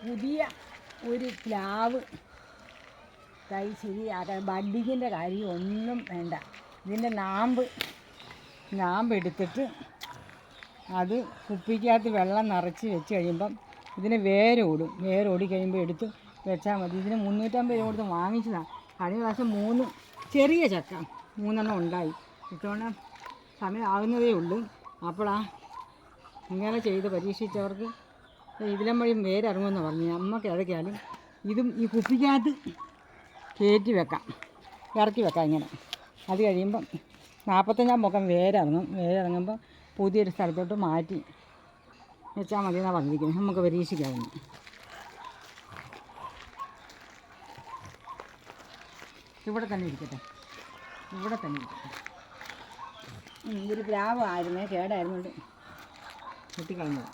പുതിയ ഒരു പ്ലാവ് തൈ ശരിയാക്കാൻ ബഡ്ഡിങ്ങിൻ്റെ കാര്യം ഒന്നും വേണ്ട. ഇതിൻ്റെ നാമ്പ് എടുത്തിട്ട് അത് കുപ്പിക്കകത്ത് വെള്ളം നിറച്ച് വെച്ച് കഴിയുമ്പം ഇതിന് വേരോടി കഴിയുമ്പോൾ എടുത്ത് വെച്ചാൽ മതി. ഇതിന് 350 രൂപ കൊടുത്ത് വാങ്ങിച്ചതാണ്. കഴിഞ്ഞ പ്രാവശ്യം 3 ചെറിയ ചക്ക 3 ഉണ്ടായി. ഇത്തവണ സമയം ആകുന്നതേ ഉള്ളൂ. അപ്പോഴാ ഇങ്ങനെ ചെയ്ത് പരീക്ഷിച്ചവർക്ക് ഇതിലും വഴി വേരിറങ്ങുമെന്ന് പറഞ്ഞു. നമുക്ക് ഏതൊക്കെയാലും ഇതും ഈ കുപ്പിക്കകത്ത് കയറ്റി വെക്കാം, ഇറക്കി വെക്കാം ഇങ്ങനെ. അത് കഴിയുമ്പം 45 പൊക്കം വേരിറങ്ങുമ്പോൾ പുതിയൊരു സ്ഥലത്തോട്ട് മാറ്റി വെച്ചാൽ മതി എന്നാണ് പറഞ്ഞിരിക്കുന്നത്. നമുക്ക് പരീക്ഷിക്കാവുന്നു. ഇവിടെ തന്നെ ഇരിക്കട്ടെ. ഇതൊരു പ്ലാവായിരുന്നേ, കേടായിരുന്നുകൊണ്ട് വെട്ടിക്കളഞ്ഞത്.